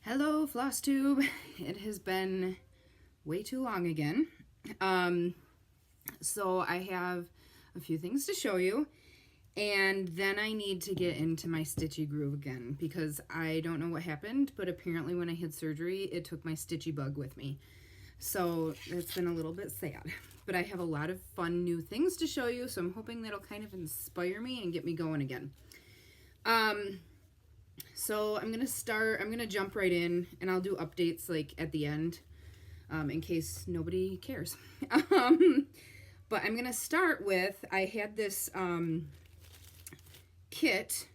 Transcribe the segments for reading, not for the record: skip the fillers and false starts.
Hello, Flosstube. It has been way too long again. So I have a few things to show you, and then I need to get into my stitchy groove again because I don't know what happened, but apparently when I had surgery, it took my stitchy bug with me. So it's been a little bit sad, but I have a lot of fun new things to show you, so I'm hoping that'll kind of inspire me and get me going again. So I'm gonna jump right in, and I'll do updates like at the end, in case nobody cares. But I'm gonna start with, I had this kit,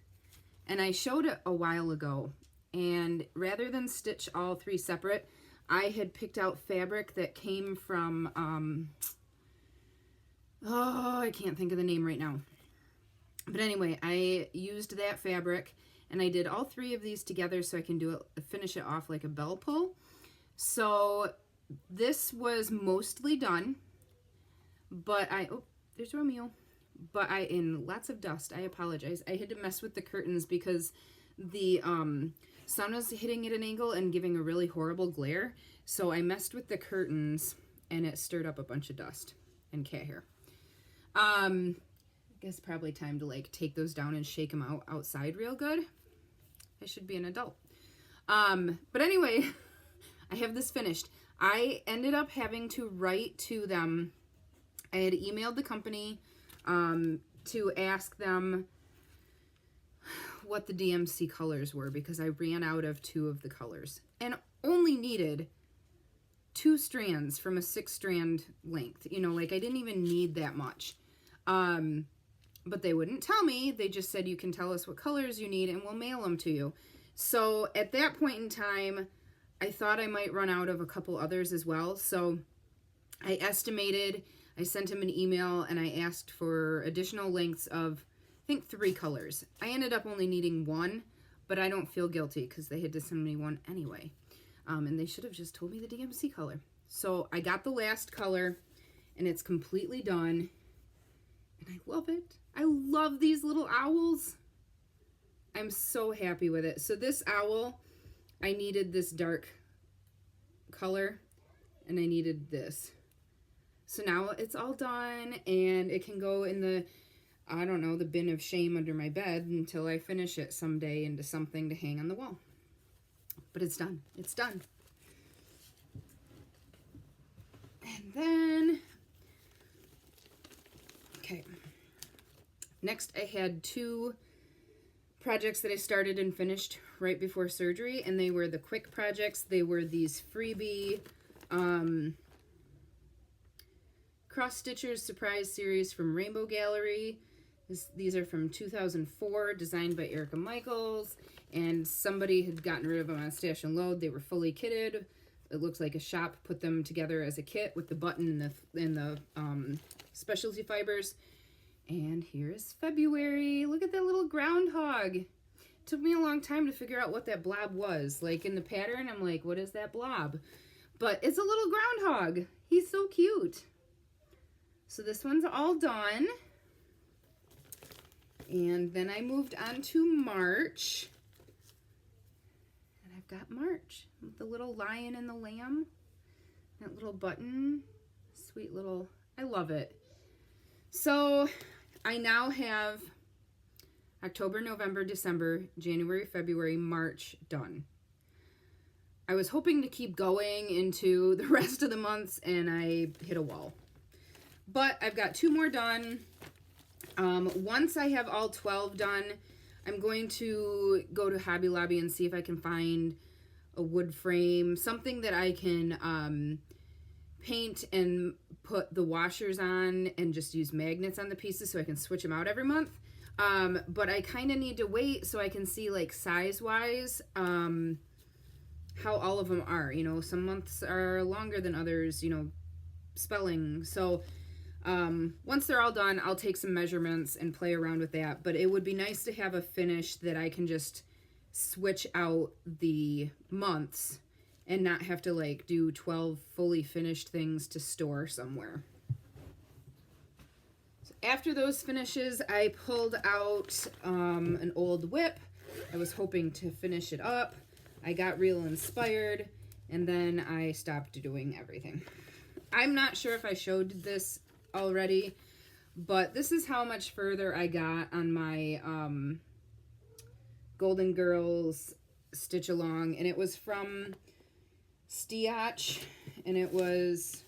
and I showed it a while ago, and rather than stitch all three separate, I had picked out fabric that came from, I can't think of the name right now. But anyway, I used that fabric, and I did all three of these together so I can finish it off like a bell pull. So this was mostly done, but there's Romeo. But in lots of dust. I apologize. I had to mess with the curtains because the sun was hitting at an angle and giving a really horrible glare. So I messed with the curtains, and it stirred up a bunch of dust and cat hair. I guess probably time to like take those down and shake them out outside real good. I should be an adult. But anyway, I have this finished. I ended up having to write to them. I had emailed the company to ask them what the DMC colors were because I ran out of 2 of the colors and only needed 2 strands from a 6-strand length. You know, like I didn't even need that much. But they wouldn't tell me. They just said, you can tell us what colors you need and we'll mail them to you. So at that point in time, I thought I might run out of a couple others as well. So I estimated, I sent him an email and I asked for additional lengths of, I think 3 colors. I ended up only needing 1, but I don't feel guilty because they had to send me 1 anyway. And they should have just told me the DMC color. So I got the last color and it's completely done. And I love it. I love these little owls. I'm so happy with it. So this owl, I needed this dark color and I needed this. So now it's all done and it can go in the, I don't know, the bin of shame under my bed until I finish it someday into something to hang on the wall. But it's done. It's done. And then, okay. Next, I had 2 projects that I started and finished right before surgery, and they were the quick projects. They were these freebie cross stitchers surprise series from Rainbow Gallery. These are from 2004, designed by Erica Michaels, and somebody had gotten rid of them on Stash and Load. They were fully kitted. It looks like a shop put them together as a kit with the button and the specialty fibers. And here's February. Look at that little groundhog. It took me a long time to figure out what that blob was. Like in the pattern, I'm like, what is that blob? But it's a little groundhog. He's so cute. So this one's all done. And then I moved on to March. And I've got March with the little lion and the lamb. That little button. Sweet little, I love it. So I now have October, November, December, January, February, March done. I was hoping to keep going into the rest of the months and I hit a wall. But I've got 2 more done. Once I have all 12 done, I'm going to go to Hobby Lobby and see if I can find a wood frame, something that I can paint and put the washers on and just use magnets on the pieces so I can switch them out every month. But I kind of need to wait so I can see like size-wise how all of them are. You know, some months are longer than others, you know, spelling. So once they're all done, I'll take some measurements and play around with that. But it would be nice to have a finish that I can just switch out the months and not have to like do 12 fully finished things to store somewhere. So after those finishes, I pulled out an old whip. I was hoping to finish it up. I got real inspired, and then I stopped doing everything. I'm not sure if I showed this already, but this is how much further I got on my Golden Girls stitch along, and it was from Stiach, and it was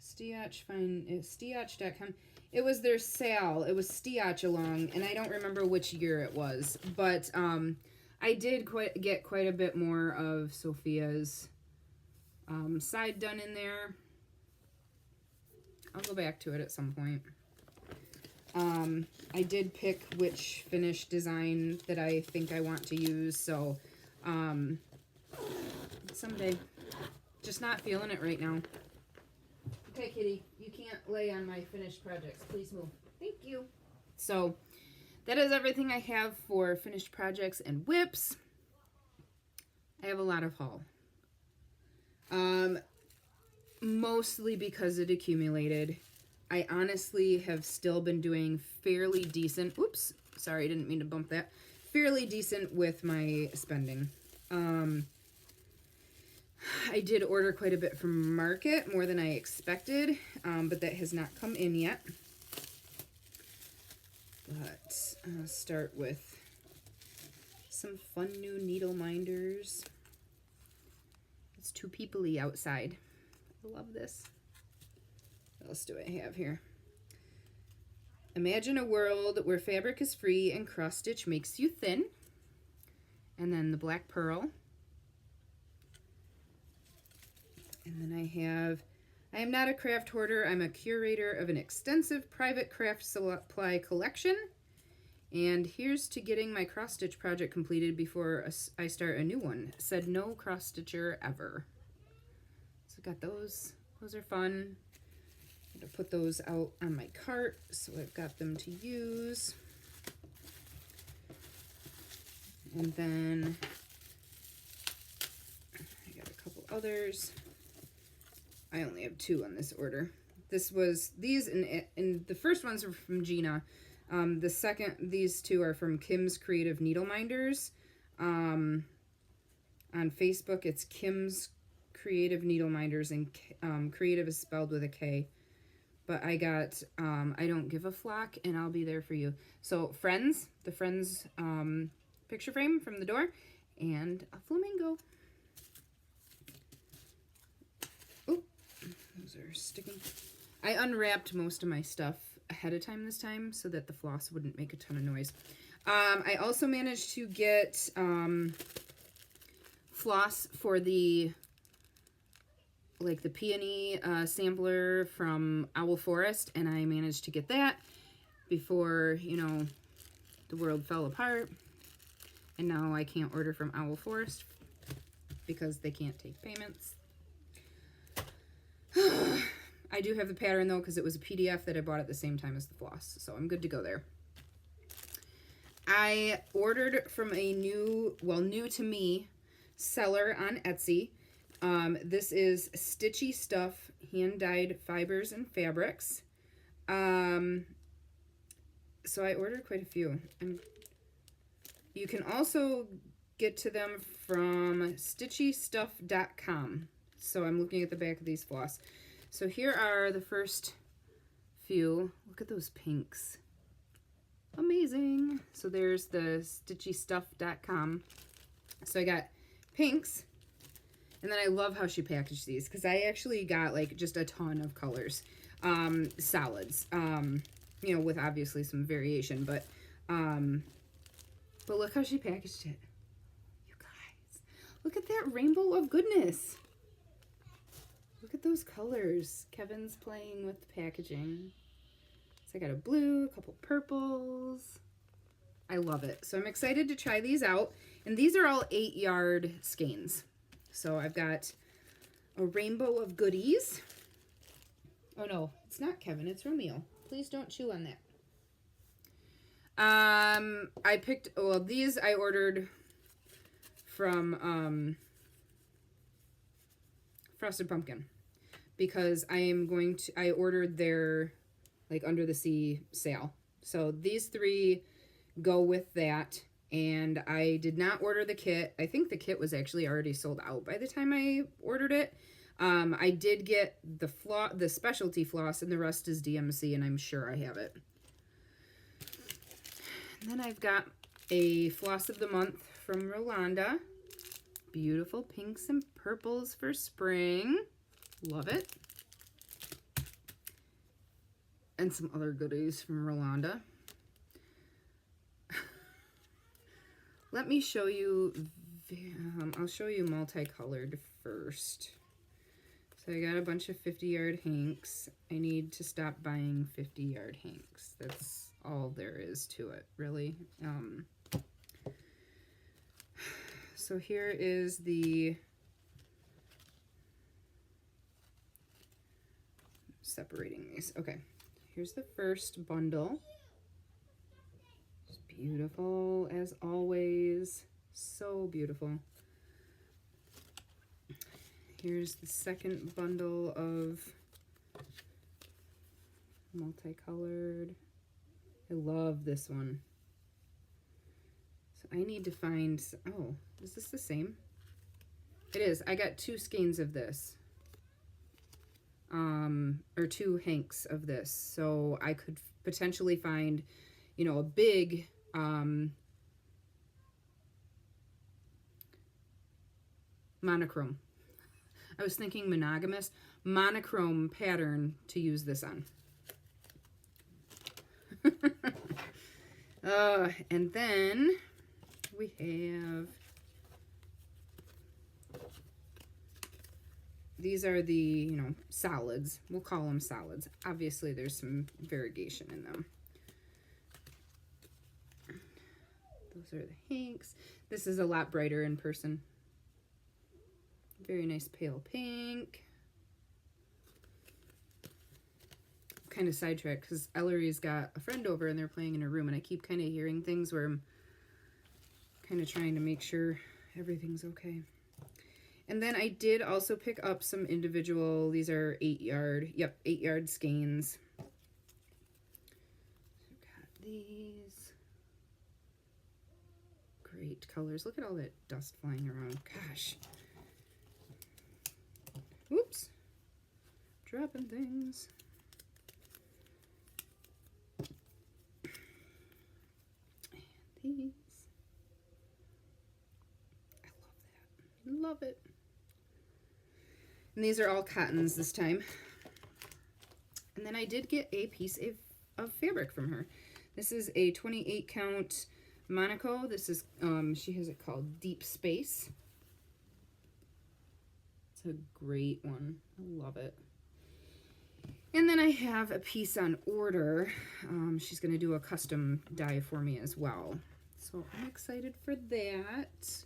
Stiach.com. It was their sale. It was Stiach along, and I don't remember which year it was, but I did get quite a bit more of Sophia's side done in there. I'll go back to it at some point. I did pick which finish design that I think I want to use, so someday. Just not feeling it right now. Okay, kitty, you can't lay on my finished projects. Please move. Thank you. So that is everything I have for finished projects and whips. I have a lot of haul. Mostly because it accumulated. I honestly have still been doing fairly decent. Oops, sorry, I didn't mean to bump that. Fairly decent with my spending. I did order quite a bit from Market, more than I expected, but that has not come in yet. But I'll start with some fun new needle minders. It's too people-y outside. I love this. What else do I have here? Imagine a world where fabric is free and cross stitch makes you thin. And then the black pearl. And then I am not a craft hoarder. I'm a curator of an extensive private craft supply collection. And here's to getting my cross stitch project completed before I start a new one. Said no cross stitcher ever. So I got those. Those are fun. I'm going to put those out on my cart, so I've got them to use. And then I got a couple others. I only have 2 on this order. These and the first ones were from Gina. These 2 are from Kim's Creative Needle Minders. On Facebook, it's Kim's Creative Needle Minders, and creative is spelled with a K. But I got I Don't Give a Flock, and I'll Be There For You. So Friends, the Friends picture frame from the door, and a flamingo. Oh, those are sticking. I unwrapped most of my stuff ahead of time this time so that the floss wouldn't make a ton of noise. I also managed to get floss for the peony sampler from Owl Forest, and I managed to get that before, the world fell apart. And now I can't order from Owl Forest because they can't take payments. I do have the pattern, though, because it was a PDF that I bought at the same time as the floss, so I'm good to go there. I ordered from a new to me, seller on Etsy. This is Stitchy Stuff, hand-dyed fibers and fabrics. So I ordered quite a few. You can also get to them from stitchystuff.com. So I'm looking at the back of these floss. So here are the first few. Look at those pinks. Amazing. So there's the stitchystuff.com. So I got pinks. And then I love how she packaged these, because I actually got just a ton of colors. Solids. With obviously some variation, but look how she packaged it. You guys, look at that rainbow of goodness. Look at those colors. Kevin's playing with the packaging. So I got a blue, a couple purples. I love it. So I'm excited to try these out. And these are all 8-yard skeins. So I've got a rainbow of goodies. Oh no, it's not Kevin, it's Romeo. Please don't chew on that. I picked, these I ordered from Frosted Pumpkin, because I ordered their Under the Sea sale. So these 3 go with that. and I did not order the kit. I think the kit was actually already sold out by the time I ordered it. I did get the specialty floss, and the rest is DMC, and I'm sure I have it. And then I've got a floss of the month from Rolanda. Beautiful pinks and purples for spring. Love it. And some other goodies from Rolanda. Let me show you, I'll show you multicolored first. So I got a bunch of 50-yard hanks. I need to stop buying 50-yard hanks. That's all there is to it, really. So here is the separating these. Okay, here's the first bundle. It's beautiful as always. So beautiful. Here's the second bundle of multicolored. I love this one. So I need to find, oh, is this the same? It is. I got 2 skeins of this. Or 2 hanks of this. So I could potentially find, you know, a big, monochrome. I was thinking monogamous. Monochrome pattern to use this on. And then we have, these are the, you know, solids. We'll call them solids. Obviously, there's some variegation in them. Those are the hanks. This is a lot brighter in person. Very nice pale pink. Kind of sidetracked because Ellery's got a friend over and they're playing in her room, and I keep kind of hearing things where I'm kind of trying to make sure everything's okay. And then I did also pick up some individual, these are 8-yard, yep, 8-yard skeins. I've got these. Great colors. Look at all that dust flying around. Gosh. Whoops. Dropping things. And these. I love that. Love it. And these are all cottons this time. And then I did get a piece of fabric from her. This is a 28 count Monaco. This is, she has it called Deep Space. It's a great one. I love it. And then I have a piece on order. She's going to do a custom dye for me as well. So I'm excited for that.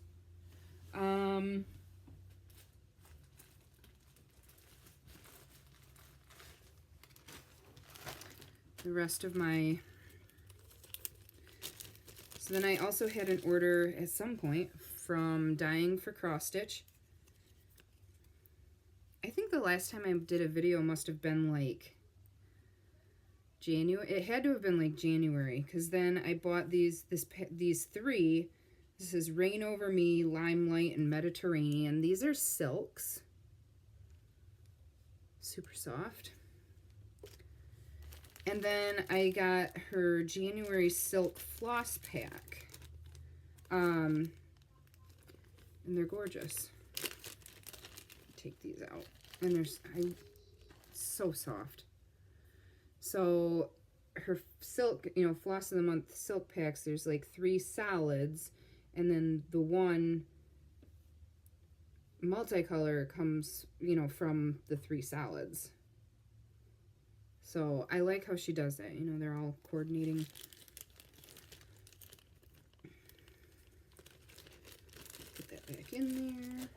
The rest of my... So then I also had an order at some point from Dyeing for Cross Stitch. I think the last time I did a video must have been like January. It had to have been like January, because then I bought these 3. This is Rain Over Me, Limelight, and Mediterranean. These are silks. Super soft. And then I got her January Silk Floss Pack. And they're gorgeous. Take these out. And they're so soft. So her silk, you know, Floss of the Month silk packs, there's like 3 solids. And then the one multicolor comes, you know, from the 3 solids. So I like how she does that. You know, they're all coordinating. Put that back in there.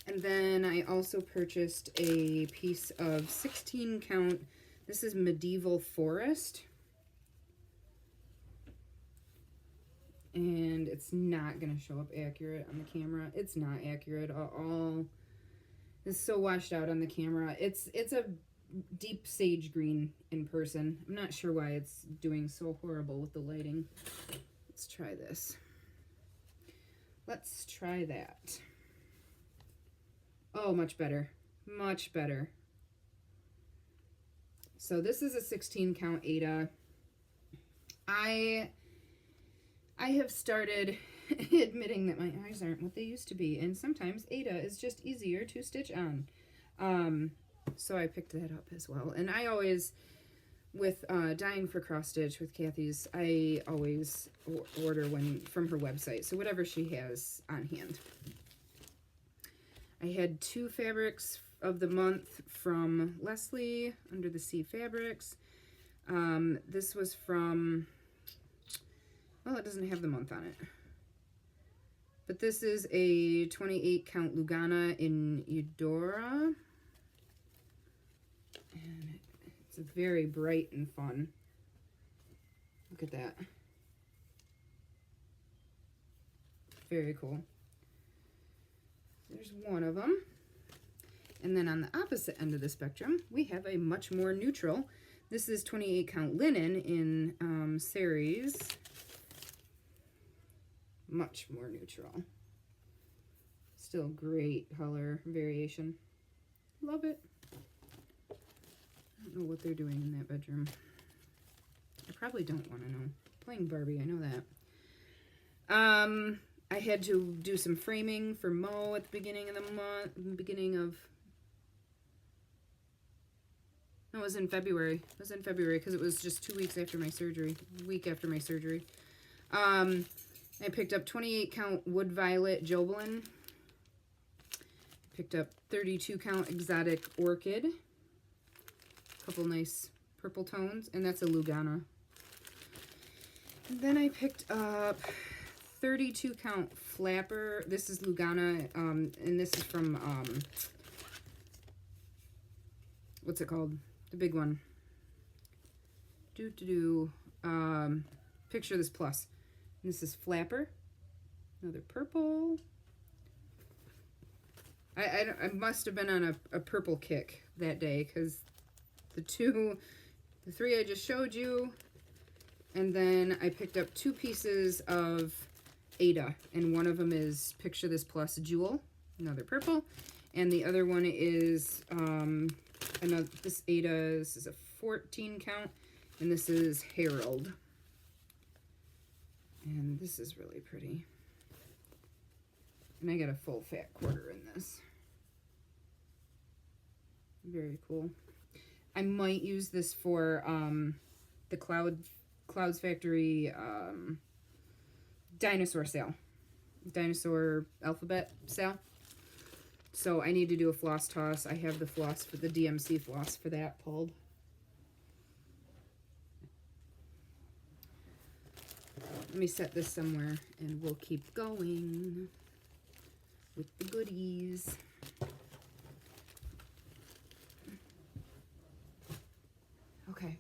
And then I also purchased a piece of 16 count. This is Medieval Forest. And it's not going to show up accurate on the camera. It's not accurate at all. It's so washed out on the camera. It's a deep sage green in person. I'm not sure why it's doing so horrible with the lighting. Let's let's try this. Let's try that. Oh, much better. Much better. So this is a 16 count Aida. I have started admitting that my eyes aren't what they used to be, and sometimes Aida is just easier to stitch on. So I picked that up as well. And I always, with Dying for Cross Stitch with Kathy's, I always order from her website. So whatever she has on hand. I had 2 fabrics of the month from Leslie, Under the Sea Fabrics. This was from, well, it doesn't have the month on it. But this is a 28 count Lugana in Eudora. And it's very bright and fun. Look at that. Very cool. There's one of them. And then on the opposite end of the spectrum, we have a much more neutral. This is 28 count linen in Ceres. Much more neutral. Still great color variation. Love it. I don't know what they're doing in that bedroom. I probably don't want to know. Playing Barbie, I know that. I had to do some framing for Mo at the beginning of the month, No, it was in February. It was in February because it was just 2 weeks after my surgery. A week after my surgery. I picked up 28 count Wood Violet Jobelin. Picked up 32 count Exotic Orchid. Couple nice purple tones. And that's a Lugana. And then I picked up 32 count Flapper. This is Lugana. And this is from, what's it called? The big one. Picture This Plus. And this is Flapper. Another purple. I must have been on a purple kick that day because the 3 I just showed you, and then I picked up 2 pieces of Aida, and one of them is Picture This Plus Jewel, another purple, and the other one is this Aida. This is a 14 count, and this is Herald, and this is really pretty. And I got a full fat quarter in this. Very cool. I might use this for the Clouds Factory dinosaur sale. Dinosaur alphabet sale. So I need to do a floss toss. I have the floss for the DMC floss for that pulled. Let me set this somewhere and we'll keep going with the goodies. Okay.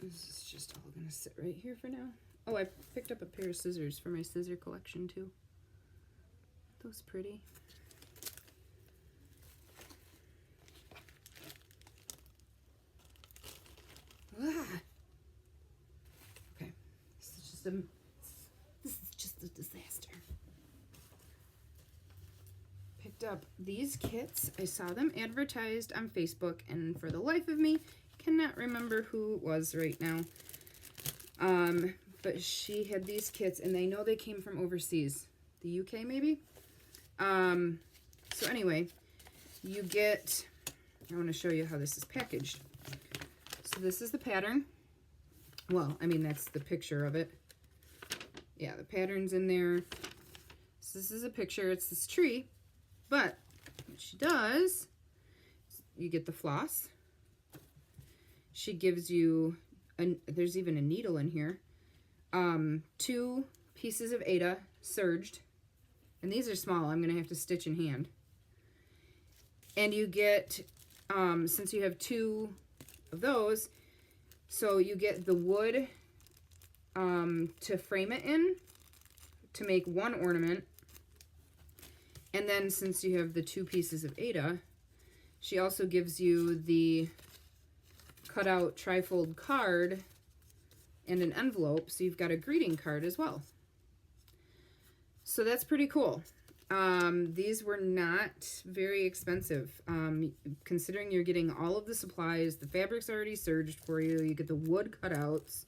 This is just all gonna sit right here for now. Oh, I picked up a pair of scissors for my scissor collection too. Those pretty. Ah. Okay. This is just a disaster. Picked up these kits. I saw them advertised on Facebook, and for the life of me, cannot remember who it was right now. But she had these kits, and I know they came from overseas, the UK maybe. So anyway, you get. I want to show you how this is packaged. So this is the pattern. Well, I mean that's the picture of it. Yeah, the pattern's in there. So this is a picture. It's this tree. But what she does, you get the floss. She gives you, there's even a needle in here, 2 pieces of Aida serged. And these are small. I'm going to have to stitch in hand. And you get, since you have 2 of those, so you get the wood to frame it in to make 1 ornament. And then since you have the 2 pieces of Aida, she also gives you the cutout trifold card and an envelope, so you've got a greeting card as well. So that's pretty cool. These were not very expensive. Considering you're getting all of the supplies, the fabric's already serged for you, you get the wood cutouts.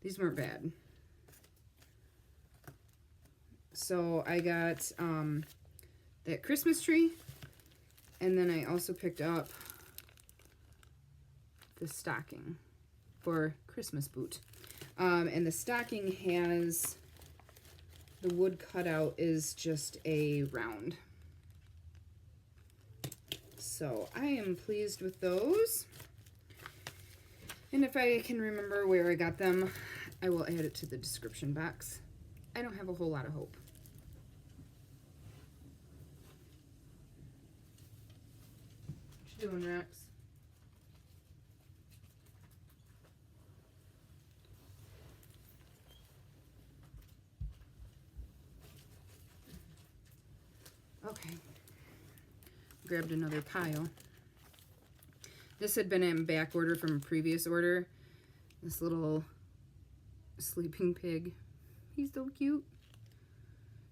These weren't bad. So I got that Christmas tree, and then I also picked up the stocking for Christmas boot. And the stocking has, the wood cutout is just a round. So I am pleased with those. And if I can remember where I got them, I will add it to the description box. I don't have a whole lot of hope. What you doing, Rex? Okay. Grabbed another pile. This had been in back order from a previous order. This little sleeping pig. He's so cute.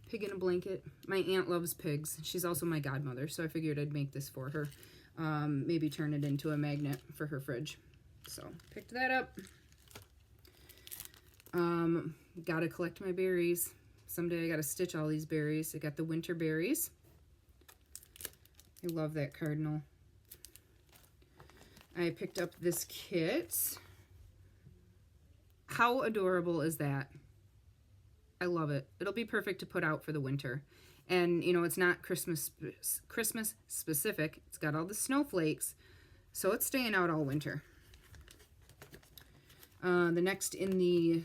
Pig in a blanket. My aunt loves pigs. She's also my godmother, so I figured I'd make this for her. Maybe turn it into a magnet for her fridge. So, picked that up. Gotta collect my berries. Someday I gotta stitch all these berries. I got the winter berries. I love that cardinal. I picked up this kit. How adorable is that? I love it. It'll be perfect to put out for the winter. And, you know, it's not Christmas specific. It's got all the snowflakes, so it's staying out all winter. The next in the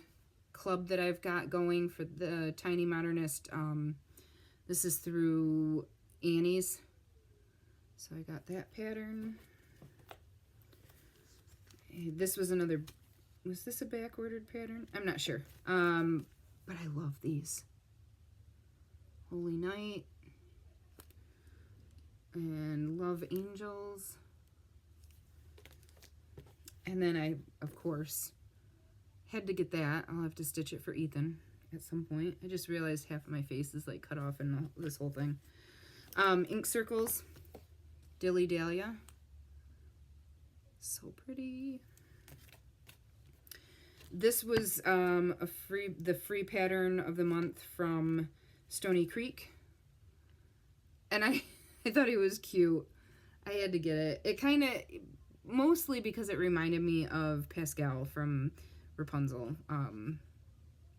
club that I've got going for the Tiny Modernist, this is through Annie's. So I got that pattern. This was another, was this a back-ordered pattern? I'm not sure. But I love these. Holy Night. And Love Angels. And then I, of course, had to get that. I'll have to stitch it for Ethan at some point. I just realized half of my face is like cut off in this whole thing. Ink circles. Dilly Dahlia. So pretty. This was the free pattern of the month from Stony Creek. And I thought it was cute. I had to get it. It kind of, mostly because it reminded me of Pascal from Rapunzel.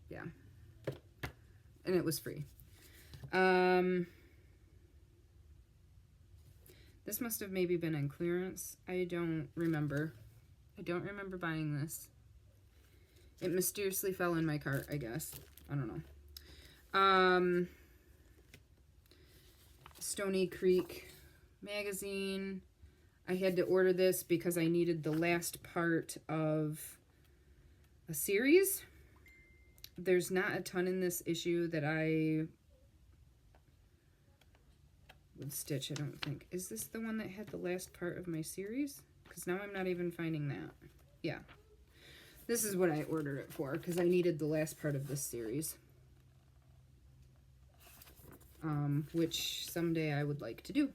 Yeah. And it was free. This must have maybe been on clearance. I don't remember. I don't remember buying this. It mysteriously fell in my cart, I guess. I don't know. Stony Creek magazine. I had to order this because I needed the last part of a series. There's not a ton in this issue that I would stitch, I don't think. Is this the one that had the last part of my series? Because now I'm not even finding that. Yeah. This is what I ordered it for, because I needed the last part of this series. Which someday I would like to do.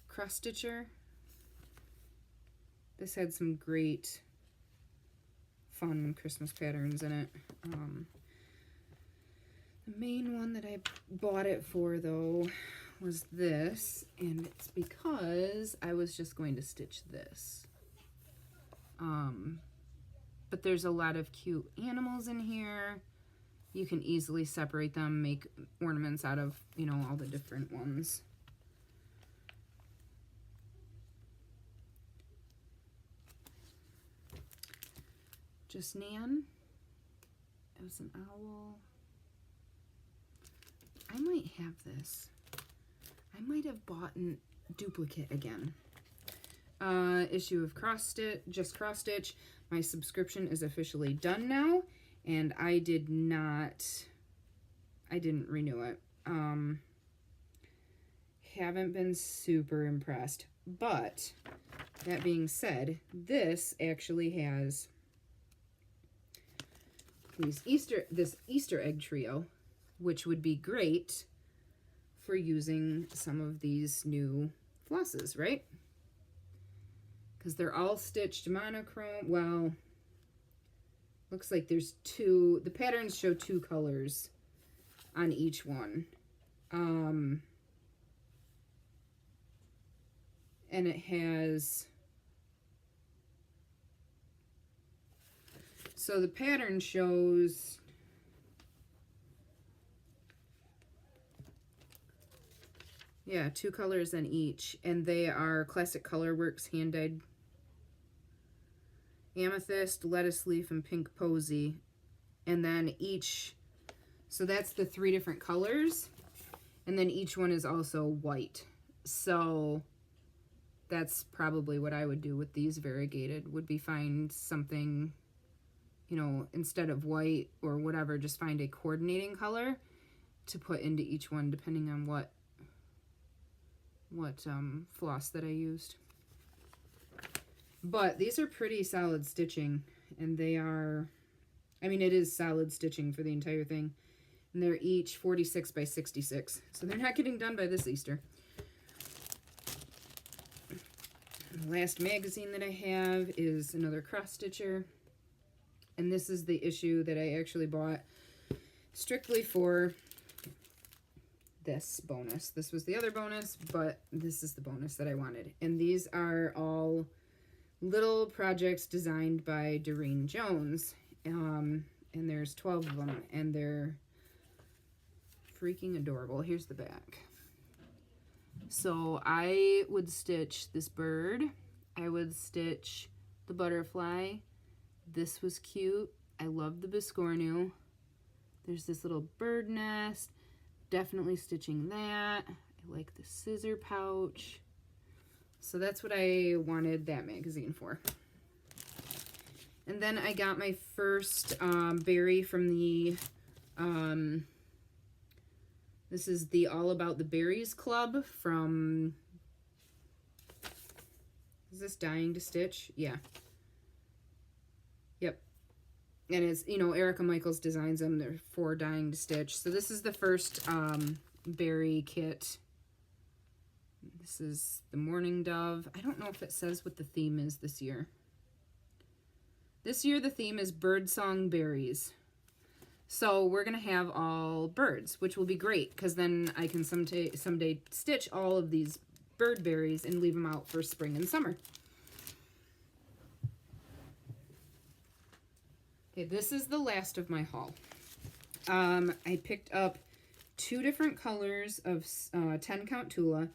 Cross stitcher. This had some great fun Christmas patterns in it. The main one that I bought it for, though, was this, and it's because I was just going to stitch this. But there's a lot of cute animals in here. You can easily separate them, make ornaments out of, you know, all the different ones. Just Nan. It was an owl. I might have this. I might have bought a duplicate again. Issue of Just Cross Stitch. My subscription is officially done now, and I didn't renew it. Haven't been super impressed. But that being said, this actually has this Easter egg trio, which would be great for using some of these new flosses, right? Because they're all stitched monochrome. Well, looks like there's two. The patterns show two colors on each one. And it has, so the pattern shows, yeah, two colors on each, and they are Classic Colorworks hand-dyed amethyst, lettuce leaf, and pink posy. And then each, so that's the three different colors, and then each one is also white. So that's probably what I would do with these variegated, would be find something, you know, instead of white or whatever, just find a coordinating color to put into each one depending on what floss that I used. But these are pretty solid stitching, and they are, I mean, it is solid stitching for the entire thing. And they're each 46 by 66, so they're not getting done by this Easter. The last magazine that I have is another cross stitcher, and this is the issue that I actually bought strictly for this bonus. This was the other bonus, but this is the bonus that I wanted. And these are all little projects designed by Doreen Jones, and there's 12 of them, and they're freaking adorable. Here's the back. So I would stitch this bird, I would stitch the butterfly. This was cute. I love the biscornu. There's this little bird nest, definitely stitching that. I like the scissor pouch. So that's what I wanted that magazine for. And then I got my first berry from the, this is the All About the Berries Club from, is this Dying to Stitch? Yeah. Yep. And it's, you know, Erica Michaels designs them. They're for Dying to Stitch. So this is the first berry kit. This is the Morning Dove. I don't know if it says what the theme is this year. This year the theme is Birdsong Berries. So we're going to have all birds, which will be great, because then I can someday stitch all of these bird berries and leave them out for spring and summer. Okay, this is the last of my haul. I picked up 2 different colors of 10 count Tula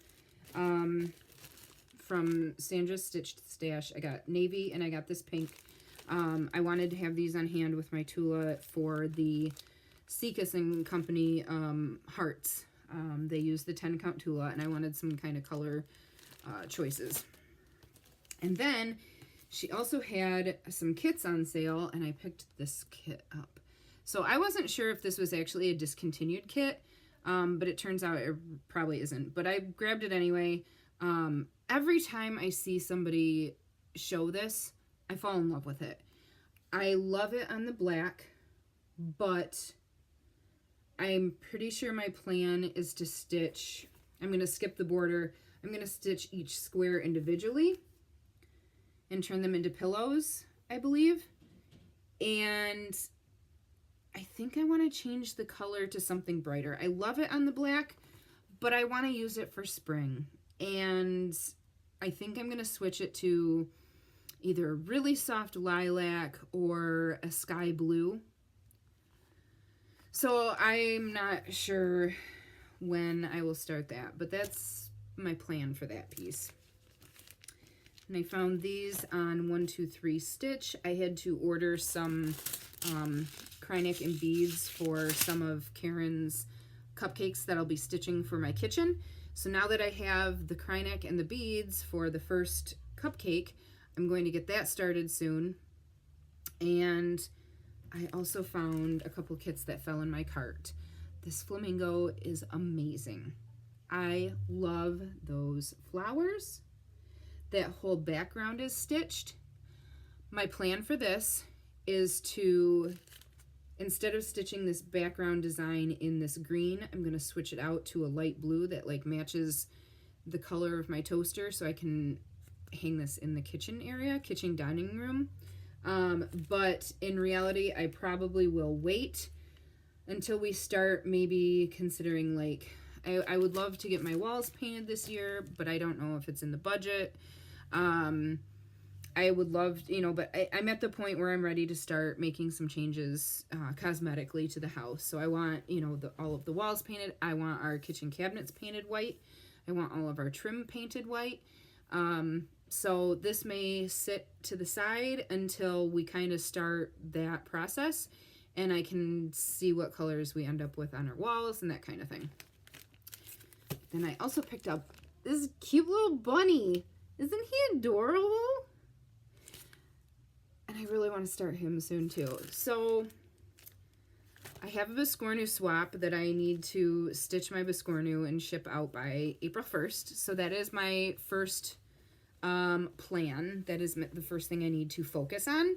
from Sandra's Stitched Stash. I got navy and I got this pink. I wanted to have these on hand with my Tula for the Seekis and Company hearts. They use the 10 count Tula, and I wanted some kind of color choices. And then she also had some kits on sale, and I picked this kit up. So I wasn't sure if this was actually a discontinued kit, but it turns out it probably isn't. But I grabbed it anyway. Every time I see somebody show this, I fall in love with it. I love it on the black, but I'm pretty sure my plan is to stitch, I'm going to skip the border, I'm going to stitch each square individually and turn them into pillows, I believe. And I think I want to change the color to something brighter. I love it on the black, but I want to use it for spring. And I think I'm going to switch it to either a really soft lilac or a sky blue. So I'm not sure when I will start that, but that's my plan for that piece. And I found these on 123 Stitch. I had to order some Krynic and beads for some of Karen's cupcakes that I'll be stitching for my kitchen. So now that I have the Krynic and the beads for the first cupcake, I'm going to get that started soon. And I also found a couple kits that fell in my cart. This flamingo is amazing. I love those flowers. that whole background is stitched. My plan for this is to, instead of stitching this background design in this green, I'm going to switch it out to a light blue that like matches the color of my toaster, so I can hang this in the kitchen area, kitchen dining room. But in reality, I probably will wait until we start maybe considering like, I would love to get my walls painted this year, but I don't know if it's in the budget. I would love, you know, but I'm at the point where I'm ready to start making some changes cosmetically to the house. So I want, you know, all of the walls painted. I want our kitchen cabinets painted white. I want all of our trim painted white. So this may sit to the side until we kind of start that process, and I can see what colors we end up with on our walls and that kind of thing. Then I also picked up this cute little bunny. Isn't he adorable? And I really want to start him soon too. So I have a Biscornu swap that I need to stitch my Biscornu and ship out by April 1st. So that is my first plan. That is the first thing I need to focus on,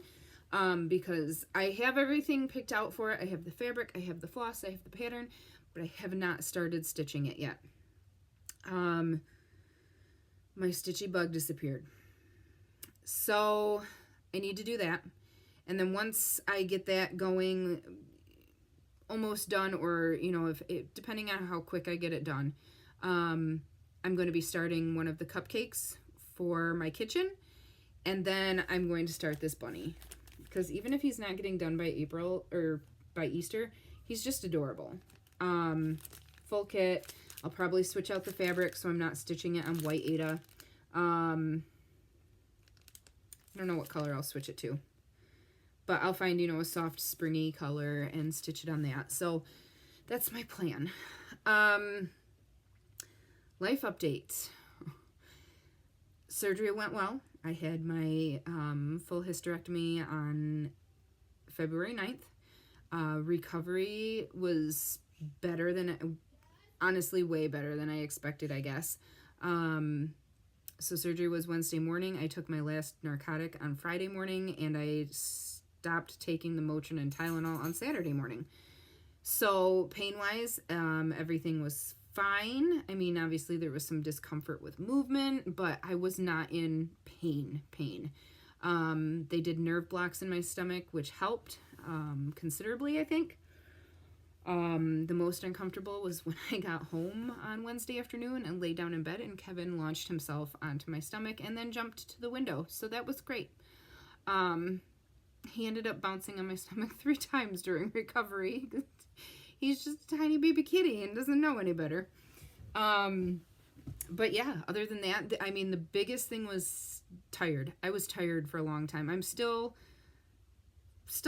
because I have everything picked out for it. I have the fabric, I have the floss, I have the pattern, but I have not started stitching it yet. My stitchy bug disappeared. So I need to do that. And then once I get that going, almost done, or, you know, depending on how quick I get it done, I'm going to be starting one of the cupcakes for my kitchen. And then I'm going to start this bunny, because even if he's not getting done by April or by Easter, he's just adorable. Full kit. I'll probably switch out the fabric so I'm not stitching it on white Aida. I don't know what color I'll switch it to, but I'll find, you know, a soft springy color and stitch it on that. So that's my plan. Life update. Surgery went well. I had my full hysterectomy on February 9th. Recovery was better than, honestly, way better than I expected, I guess. So surgery was Wednesday morning. I took my last narcotic on Friday morning, and I stopped taking the Motrin and Tylenol on Saturday morning. So pain-wise, everything was fine. I mean, obviously there was some discomfort with movement, but I was not in pain. They did nerve blocks in my stomach, which helped considerably, I think. The most uncomfortable was when I got home on Wednesday afternoon and laid down in bed, and Kevin launched himself onto my stomach and then jumped to the window. So that was great. He ended up bouncing on my stomach 3 times during recovery. He's just a tiny baby kitty and doesn't know any better. But yeah, other than that, I mean, the biggest thing was tired. I was tired for a long time. I'm still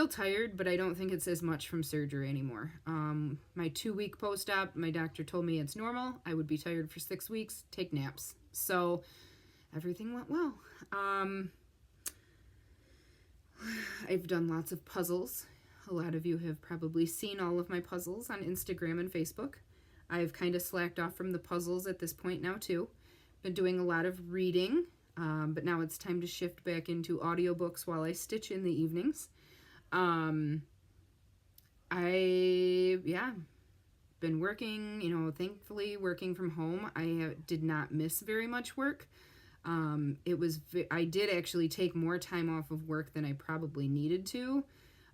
tired, but I don't think it's as much from surgery anymore. My 2-week post-op, my doctor told me it's normal. I would be tired for 6 weeks, take naps. So everything went well. I've done lots of puzzles. A lot of you have probably seen all of my puzzles on Instagram and Facebook. I've kind of slacked off from the puzzles at this point now too. Been doing a lot of reading, but now it's time to shift back into audiobooks while I stitch in the evenings. Been working, you know, thankfully working from home. I did not miss very much work. I did actually take more time off of work than I probably needed to.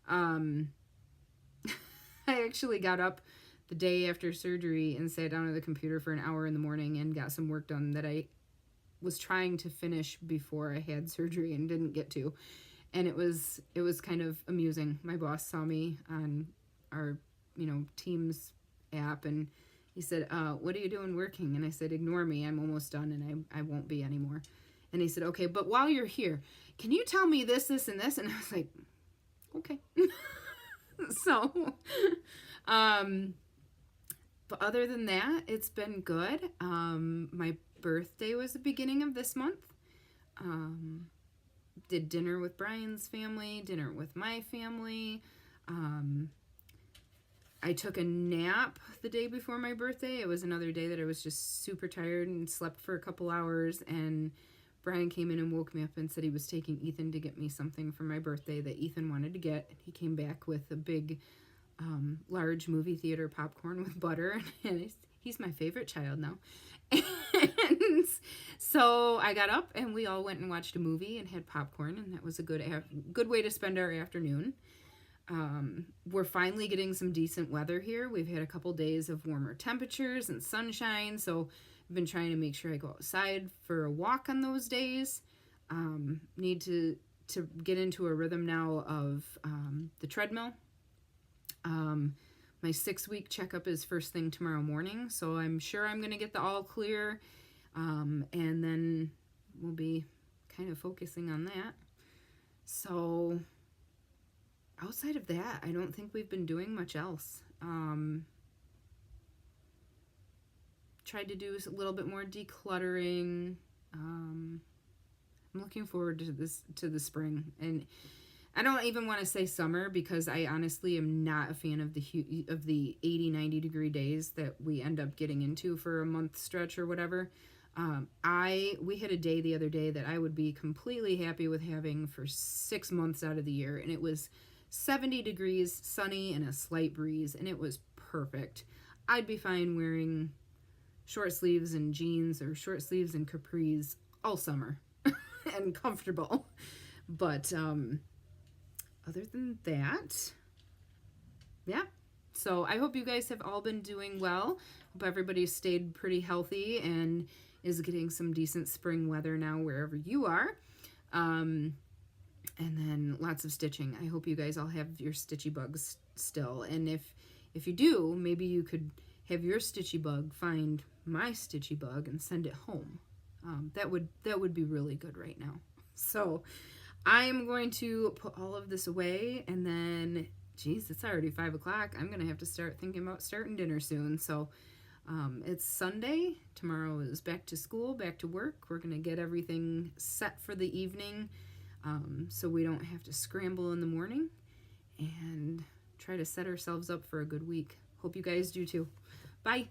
I actually got up the day after surgery and sat down at the computer for an hour in the morning and got some work done that I was trying to finish before I had surgery and didn't get to. And it was kind of amusing. My boss saw me on our, you know, Teams app, and he said, what are you doing working? And I said, ignore me. I'm almost done, and I won't be anymore. And he said, okay, but while you're here, can you tell me this, this, and this? And I was like, okay. So, but other than that, it's been good. My birthday was the beginning of this month. Did dinner with Brian's family, dinner with my family. I took a nap the day before my birthday. It was another day that I was just super tired and slept for a couple hours and Brian came in and woke me up and said he was taking Ethan to get me something for my birthday that Ethan wanted to get. He came back with a big, large movie theater popcorn with butter, and he's my favorite child now. And so I got up and we all went and watched a movie and had popcorn, and that was a good way to spend our afternoon. We're finally getting some decent weather here. We've had a couple days of warmer temperatures and sunshine, so I've been trying to make sure I go outside for a walk on those days. Need to get into a rhythm now of the treadmill. My 6-week checkup is first thing tomorrow morning, so I'm sure I'm going to get the all clear, and then we'll be kind of focusing on that. So outside of that, I don't think we've been doing much else. Tried to do a little bit more decluttering. I'm looking forward to the spring, and I don't even want to say summer because I honestly am not a fan of the 80-90 degree days that we end up getting into for a month stretch or whatever. We had a day the other day that I would be completely happy with having for 6 months out of the year, and it was 70 degrees, sunny, and a slight breeze, and it was perfect. I'd be fine wearing short sleeves and jeans or short sleeves and capris all summer and comfortable. But other than that, yeah. So I hope you guys have all been doing well. Hope everybody's stayed pretty healthy and is getting some decent spring weather now wherever you are. And then lots of stitching. I hope you guys all have your stitchy bugs still. And if you do, maybe you could have your stitchy bug find my stitchy bug and send it home. That would be really good right now. So I'm going to put all of this away, and then, geez, it's already 5 o'clock. I'm going to have to start thinking about starting dinner soon. So it's Sunday. Tomorrow is back to school, back to work. We're going to get everything set for the evening so we don't have to scramble in the morning, and try to set ourselves up for a good week. Hope you guys do too. Bye.